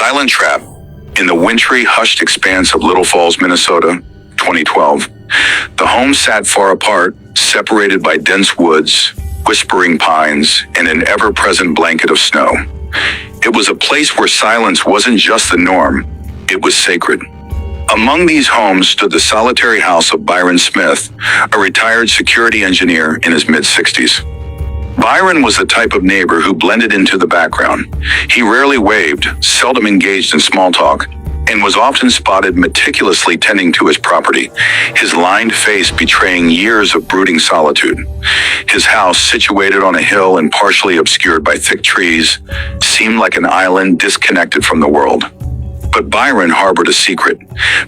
Silent Trap. In the wintry, hushed expanse of Little Falls, Minnesota, 2012, the homes sat far apart, separated by dense woods, whispering pines, and an ever-present blanket of snow. It was a place where silence wasn't just the norm, it was sacred. Among these homes stood the solitary house of Byron Smith, a retired security engineer in his mid-60s. Byron was the type of neighbor who blended into the background. He rarely waved, seldom engaged in small talk, and was often spotted meticulously tending to his property, his lined face betraying years of brooding solitude. His house, situated on a hill and partially obscured by thick trees, seemed like an island disconnected from the world. But Byron harbored a secret.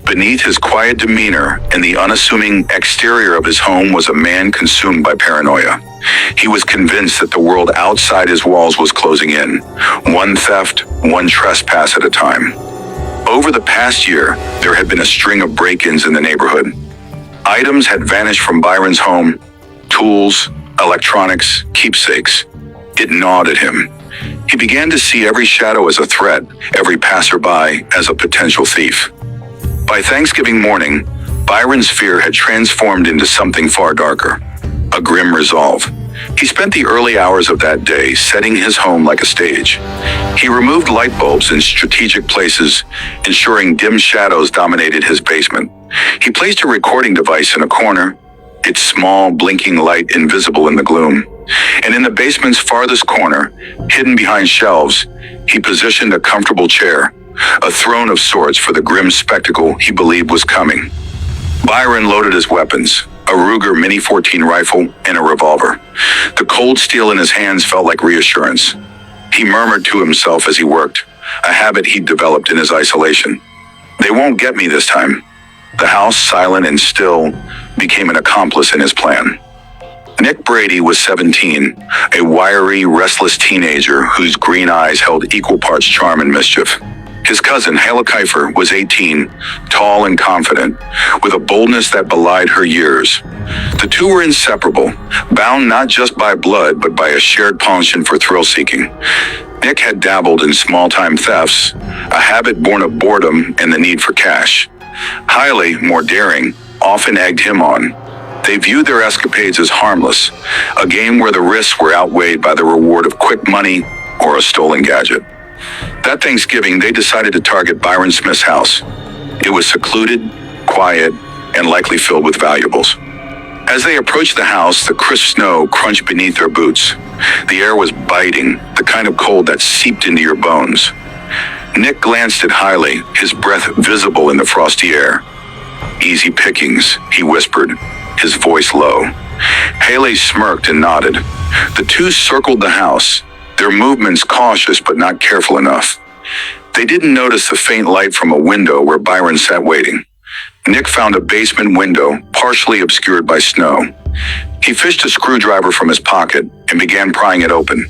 Beneath his quiet demeanor and the unassuming exterior of his home was a man consumed by paranoia. He was convinced that the world outside his walls was closing in, one theft, one trespass at a time. Over the past year, there had been a string of break-ins in the neighborhood. Items had vanished from Byron's home, tools, electronics, keepsakes. It gnawed at him. He began to see every shadow as a threat, every passerby as a potential thief. By Thanksgiving morning, Byron's fear had transformed into something far darker, a grim resolve. He spent the early hours of that day setting his home like a stage. He removed light bulbs in strategic places, ensuring dim shadows dominated his basement. He placed a recording device in a corner, its small, blinking light invisible in the gloom. And in the basement's farthest corner, hidden behind shelves, he positioned a comfortable chair, a throne of sorts for the grim spectacle he believed was coming. Byron loaded his weapons, a Ruger Mini 14 rifle and a revolver. The cold steel in his hands felt like reassurance. He murmured to himself as he worked, a habit he'd developed in his isolation. They won't get me this time. The house, silent and still, became an accomplice in his plan. Nick Brady was 17, a wiry, restless teenager whose green eyes held equal parts charm and mischief. His cousin, Hala Kiefer, was 18, tall and confident, with a boldness that belied her years. The two were inseparable, bound not just by blood, but by a shared penchant for thrill-seeking. Nick had dabbled in small-time thefts, a habit born of boredom and the need for cash. Hailey, more daring, often egged him on. They viewed their escapades as harmless, a game where the risks were outweighed by the reward of quick money or a stolen gadget. That Thanksgiving, they decided to target Byron Smith's house. It was secluded, quiet, and likely filled with valuables. As they approached the house, the crisp snow crunched beneath their boots. The air was biting, the kind of cold that seeped into your bones. Nick glanced at Hailey, his breath visible in the frosty air. "Easy pickings," he whispered, his voice low. Hailey smirked and nodded. The two circled the house, their movements cautious but not careful enough. They didn't notice the faint light from a window where Byron sat waiting. Nick found a basement window, partially obscured by snow. He fished a screwdriver from his pocket and began prying it open.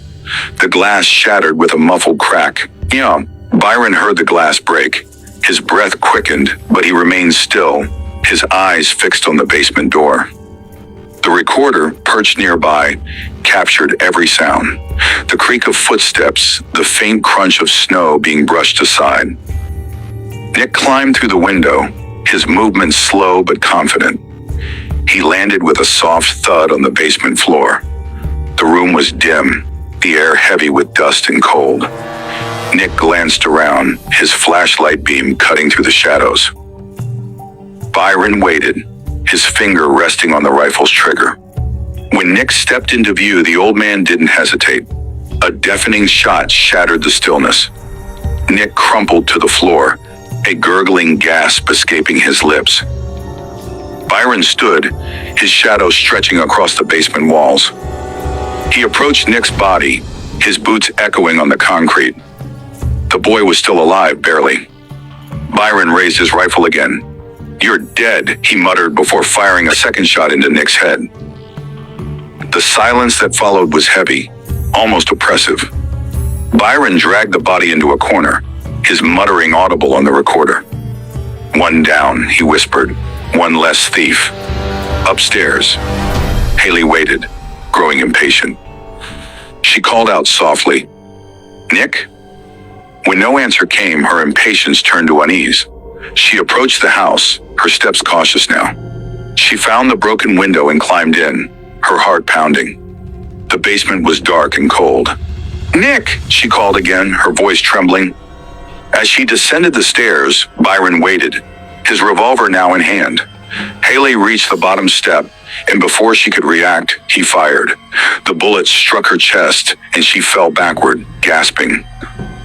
The glass shattered with a muffled crack. "Yeah." Byron heard the glass break. His breath quickened, but he remained still, his eyes fixed on the basement door. The recorder, perched nearby, captured every sound. The creak of footsteps, the faint crunch of snow being brushed aside. Nick climbed through the window, his movements slow but confident. He landed with a soft thud on the basement floor. The room was dim, the air heavy with dust and cold. Nick glanced around, his flashlight beam cutting through the shadows. Byron waited, his finger resting on the rifle's trigger. When Nick stepped into view, the old man didn't hesitate. A deafening shot shattered the stillness. Nick crumpled to the floor, a gurgling gasp escaping his lips. Byron stood, his shadow stretching across the basement walls. He approached Nick's body, his boots echoing on the concrete. The boy was still alive, barely. Byron raised his rifle again. "You're dead," he muttered before firing a second shot into Nick's head. The silence that followed was heavy, almost oppressive. Byron dragged the body into a corner, his muttering audible on the recorder. "One down," he whispered. "One less thief." Upstairs, Hailey waited, growing impatient. She called out softly, "Nick?" When no answer came, her impatience turned to unease. She approached the house, her steps cautious now. She found the broken window and climbed in, her heart pounding. The basement was dark and cold. "Nick!" she called again, her voice trembling. As she descended the stairs, Byron waited, his revolver now in hand. Haley reached the bottom step, and before she could react, he fired. The bullet struck her chest, and she fell backward, gasping.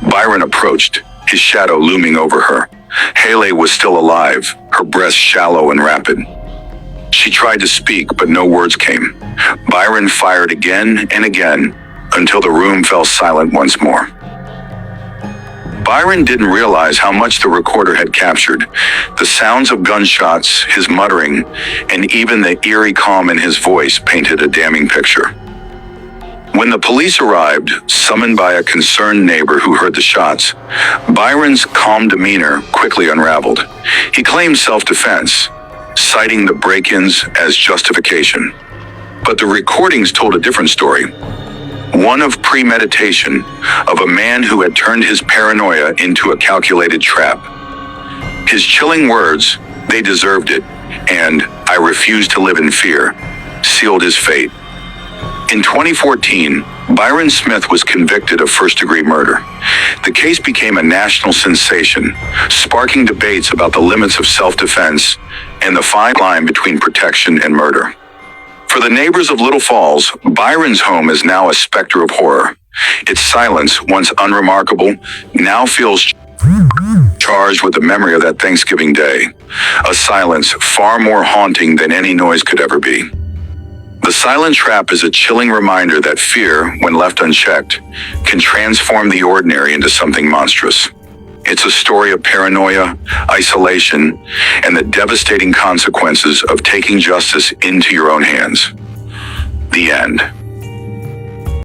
Byron approached, his shadow looming over her. Haley was still alive, her breath shallow and rapid. She tried to speak, but no words came. Byron fired again and again, until the room fell silent once more. Byron didn't realize how much the recorder had captured. The sounds of gunshots, his muttering, and even the eerie calm in his voice painted a damning picture. When the police arrived, summoned by a concerned neighbor who heard the shots, Byron's calm demeanor quickly unraveled. He claimed self-defense, citing the break-ins as justification. But the recordings told a different story. One of premeditation, of a man who had turned his paranoia into a calculated trap. His chilling words, "They deserved it," and "I refuse to live in fear," sealed his fate. In 2014, Byron Smith was convicted of first-degree murder. The case became a national sensation, sparking debates about the limits of self-defense and the fine line between protection and murder. For the neighbors of Little Falls, Byron's home is now a specter of horror. Its silence, once unremarkable, now feels charged with the memory of that Thanksgiving day, a silence far more haunting than any noise could ever be. The silent trap is a chilling reminder that fear, when left unchecked, can transform the ordinary into something monstrous. It's a story of paranoia, isolation, and the devastating consequences of taking justice into your own hands. The end.